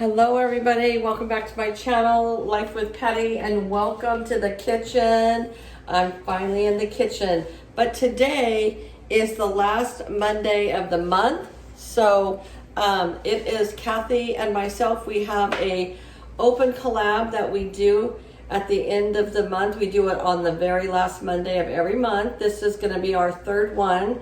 Hello everybody, welcome back to my channel, Life with Patty, and welcome to the kitchen. I'm finally in the kitchen, but today is the last Monday of the month, so it is Kathy and myself. We have a open collab that we do at the end of the month. We do it on the very last Monday of every month. This is going to be our third one.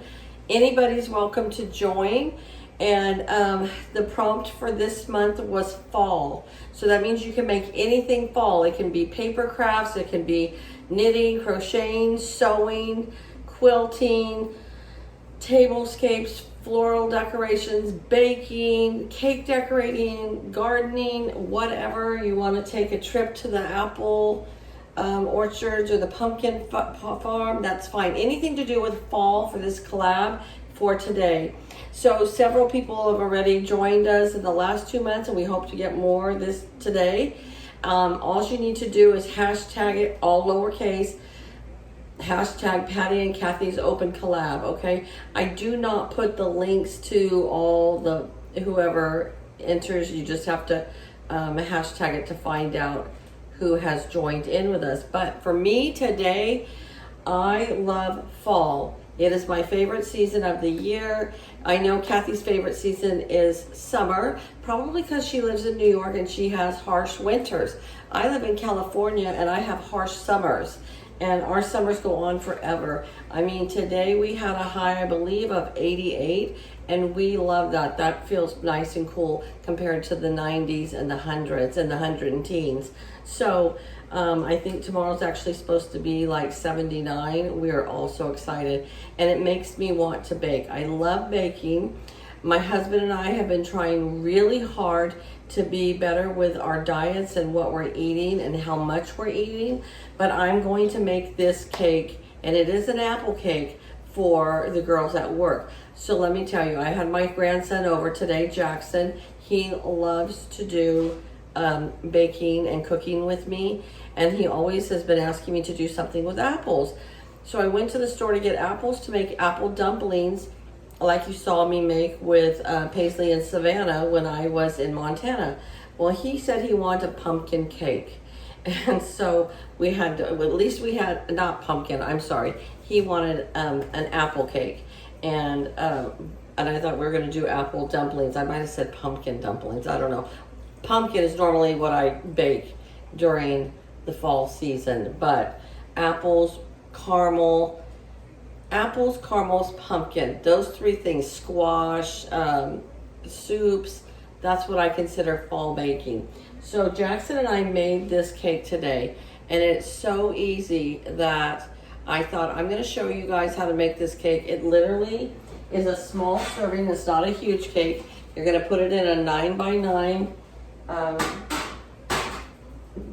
Anybody's welcome to join. And the prompt for this month was fall. So that means you can make anything fall. It can be paper crafts, it can be knitting, crocheting, sewing, quilting, tablescapes, floral decorations, baking, cake decorating, gardening, whatever. You want to take a trip to the apple orchards or the pumpkin farm, that's fine. Anything to do with fall for this collab for today. So several people have already joined us in the last 2 months, and we hope to get more this today. All you need to do is hashtag it, all lowercase, hashtag Patty and Kathy's open collab, okay? I do not put the links to all the, whoever enters, you just have to hashtag it to find out who has joined in with us. But for me today, I love fall. It is my favorite season of the year. I know Kathy's favorite season is summer, probably because she lives in New York and she has harsh winters. I live in California and I have harsh summers, and our summers go on forever. I mean, today we had a high, I believe, of 88, and we love that. That feels nice and cool compared to the 90s and the hundreds and the hundred and teens. So I think tomorrow's actually supposed to be like 79. We are all so excited, and it makes me want to bake. I love baking. My husband and I have been trying really hard to be better with our diets and what we're eating and how much we're eating, but I'm going to make this cake, and it is an apple cake for the girls at work. So let me tell you, I had my grandson over today, Jackson. He loves to do baking and cooking with me, and he always has been asking me to do something with apples. So I went to the store to get apples to make apple dumplings like you saw me make with Paisley and Savannah when I was in Montana. Well, he said he wanted a pumpkin cake, and so we had to, well, at least we had, not pumpkin, I'm sorry, he wanted an apple cake, and I thought we were going to do apple dumplings. I might have said pumpkin dumplings, I don't know. Pumpkin is normally what I bake during the fall season, but apples, caramels, pumpkin, those three things, squash, soups, that's what I consider fall baking. So Jackson and I made this cake today, and it's so easy that I thought I'm going to show you guys how to make this cake. It literally is a small serving. It's not a huge cake. You're going to put it in a 9x9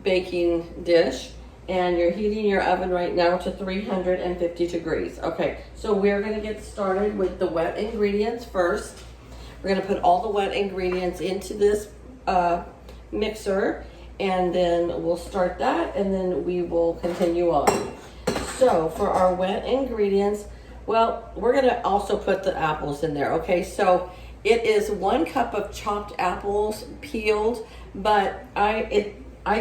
baking dish, and you're heating your oven right now to 350 degrees. Okay, so we're going to get started with the wet ingredients first. We're going to put all the wet ingredients into this mixer, and then we'll start that, and then we will continue on. So for our wet ingredients, well, we're going to also put the apples in there. Okay, so it is 1 cup of chopped apples, peeled, but I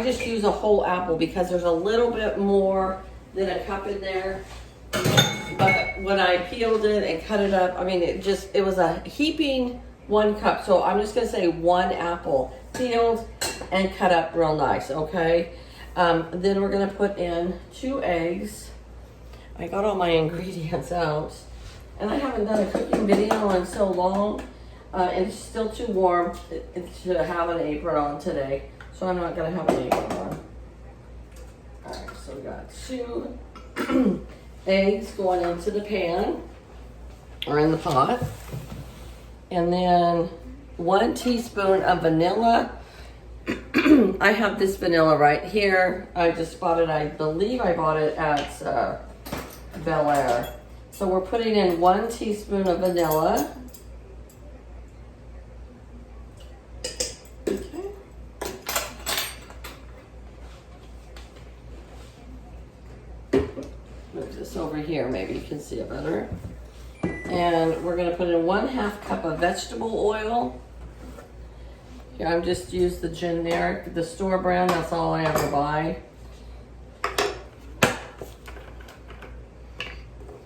just use a whole apple because there's a little bit more than a cup in there. But when I peeled it and cut it up, I mean, it was a heaping 1 cup. So I'm just gonna say 1 apple peeled and cut up real nice, okay? Then we're gonna put in 2 eggs. I got all my ingredients out, and I haven't done a cooking video in so long. It's still too warm to have an apron on today, so I'm not going to have an apron on. Alright, so we got 2 eggs going into the pan, or in the pot. And then 1 teaspoon of vanilla. I have this vanilla right here. I just bought it, I believe I bought it at Bel Air. So we're putting in 1 teaspoon of vanilla. Move this over here, maybe you can see it better. And we're going to put in 1/2 cup of vegetable oil. Here, I'm just use the generic, the store brand. That's all I ever buy.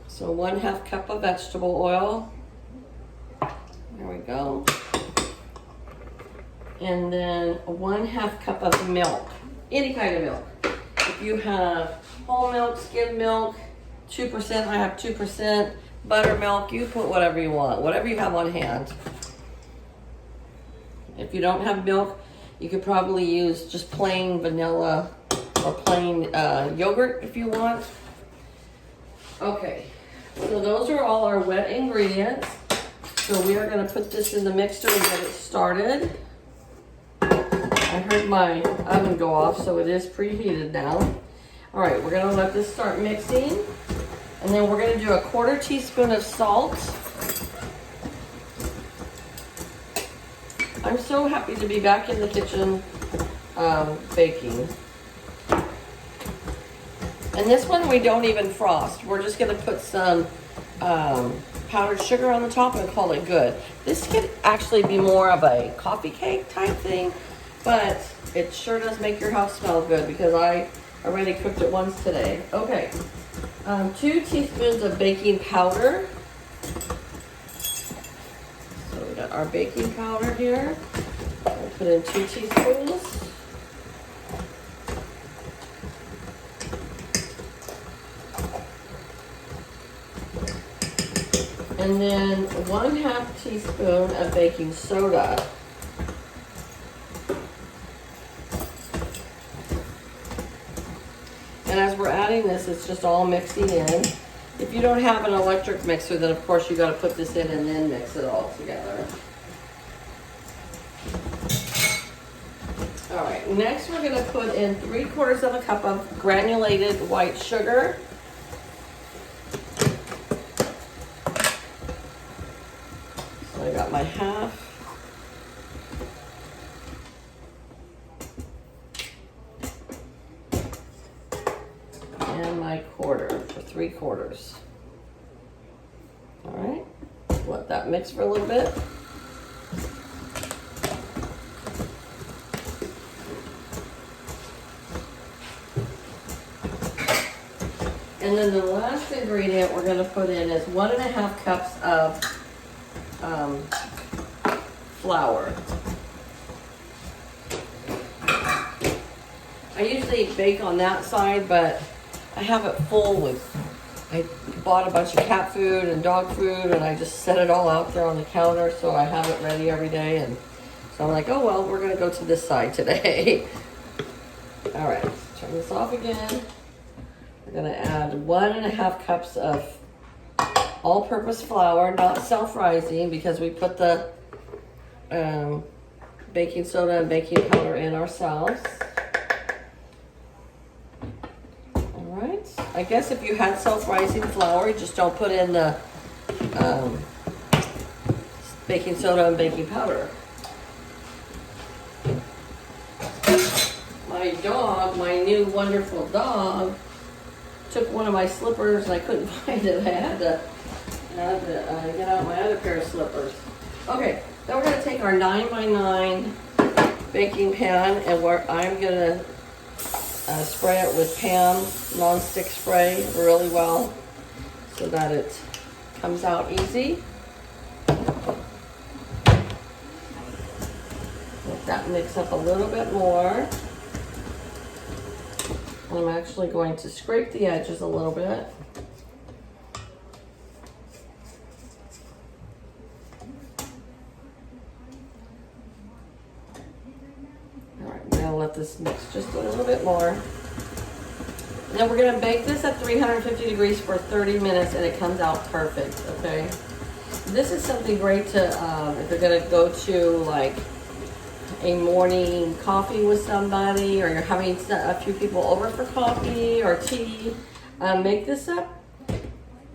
So 1/2 cup of vegetable oil. There we go. And then 1/2 cup of milk, any kind of milk. If you have whole milk, skim milk, 2%, I have 2%, buttermilk, you put whatever you want, whatever you have on hand. If you don't have milk, you could probably use just plain vanilla or plain yogurt if you want. Okay, so those are all our wet ingredients. So we are gonna put this in the mixer and get it started. I heard my oven go off, so it is preheated now. All right, we're gonna let this start mixing. And then we're gonna do a 1/4 teaspoon of salt. I'm so happy to be back in the kitchen baking. And this one we don't even frost. We're just gonna put some powdered sugar on the top and call it good. This could actually be more of a coffee cake type thing, but it sure does make your house smell good because I already cooked it once today. Okay, 2 teaspoons of baking powder. So we got our baking powder here. We'll put in 2 teaspoons. And then 1/2 teaspoon of baking soda. And as we're adding this, it's just all mixing in. If you don't have an electric mixer, then of course you got to put this in and then mix it all together. All right, next we're going to put in 3/4 of a cup of granulated white sugar. So I got my half. And my 1/4 for 3/4. All right, let that mix for a little bit. And then the last ingredient we're going to put in is 1.5 cups of flour. I usually bake on that side, but I have it full with, I bought a bunch of cat food and dog food and I just set it all out there on the counter so I have it ready every day. And so I'm like, oh well, we're going to go to this side today. All right, turn this off again. We're going to add 1.5 cups of all-purpose flour, not self-rising, because we put the baking soda and baking powder in ourselves. All right. I guess if you had self-rising flour, you just don't put in the baking soda and baking powder. My dog, my new wonderful dog, took one of my slippers and I couldn't find it. I had to get out my other pair of slippers. Okay, then we're going to take our 9x9 baking pan and I'm going to spray it with Pam non-stick spray really well so that it comes out easy. Let that mix up a little bit more. I'm actually going to scrape the edges a little bit. All right, I'm gonna let this mix just a little bit more. And then we're gonna bake this at 350 degrees for 30 minutes and it comes out perfect, okay? This is something great to, if you're gonna go to like a morning coffee with somebody or you're having a few people over for coffee or tea, make this up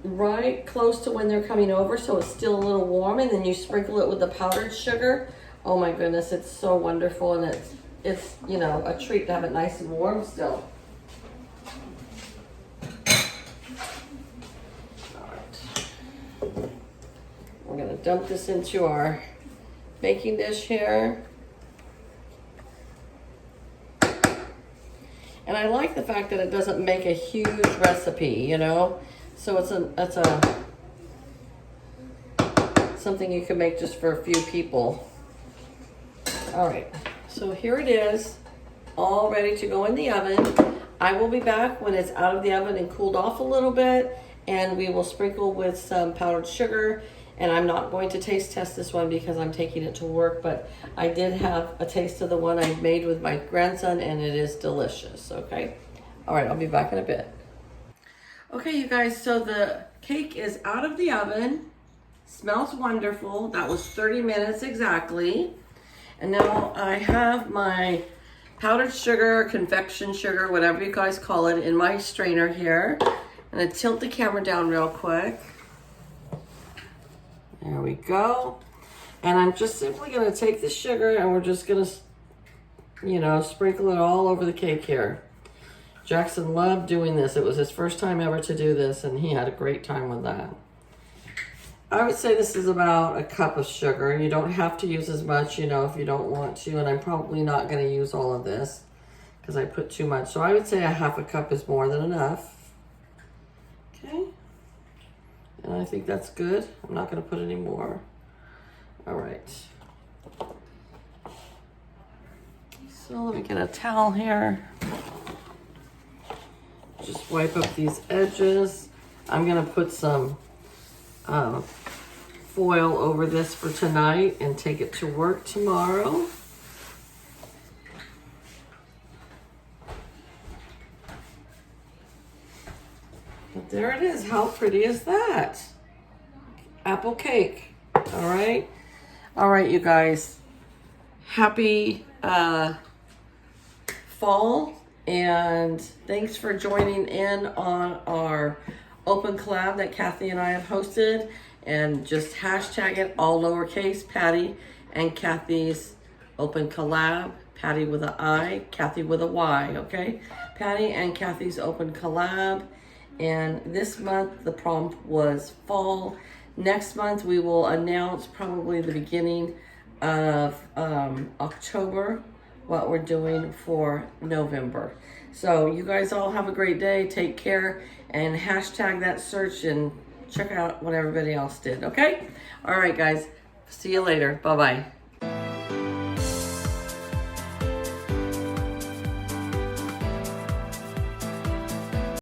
right close to when they're coming over so it's still a little warm, and then you sprinkle it with the powdered sugar. Oh my goodness, it's so wonderful, and it's you know, a treat to have it nice and warm still. All right. We're gonna dump this into our baking dish here. And I like the fact that it doesn't make a huge recipe, you know? So it's a something you can make just for a few people. All right, so here it is, all ready to go in the oven. I will be back when it's out of the oven and cooled off a little bit, and we will sprinkle with some powdered sugar. And I'm not going to taste test this one because I'm taking it to work, but I did have a taste of the one I made with my grandson, and it is delicious, okay? All right, I'll be back in a bit. Okay, you guys, so the cake is out of the oven. Smells wonderful. That was 30 minutes exactly. And now I have my powdered sugar, confection sugar, whatever you guys call it, in my strainer here. I'm gonna tilt the camera down real quick. There we go. And I'm just simply gonna take the sugar and we're just gonna, you know, sprinkle it all over the cake here. Jackson loved doing this. It was his first time ever to do this, and he had a great time with that. I would say this is about a cup of sugar. You don't have to use as much, you know, if you don't want to, and I'm probably not gonna use all of this because I put too much. So I would say a half a cup is more than enough. Okay. And I think that's good. I'm not gonna put any more. All right. So let me get a towel here. Just wipe up these edges. I'm gonna put some foil over this for tonight and take it to work tomorrow. But there it is. How pretty is that? Apple cake. All right. All right, you guys. Happy fall, and thanks for joining in on our open collab that Kathy and I have hosted. And just hashtag it all lowercase, Patty and Kathy's open collab. Patty with an I, Kathy with a Y, okay? Patty and Kathy's open collab. And this month the prompt was fall. Next month we will announce probably the beginning of October what we're doing for November. So you guys all have a great day. Take care and hashtag that search and check out what everybody else did, okay? All right, guys. See you later. Bye-bye.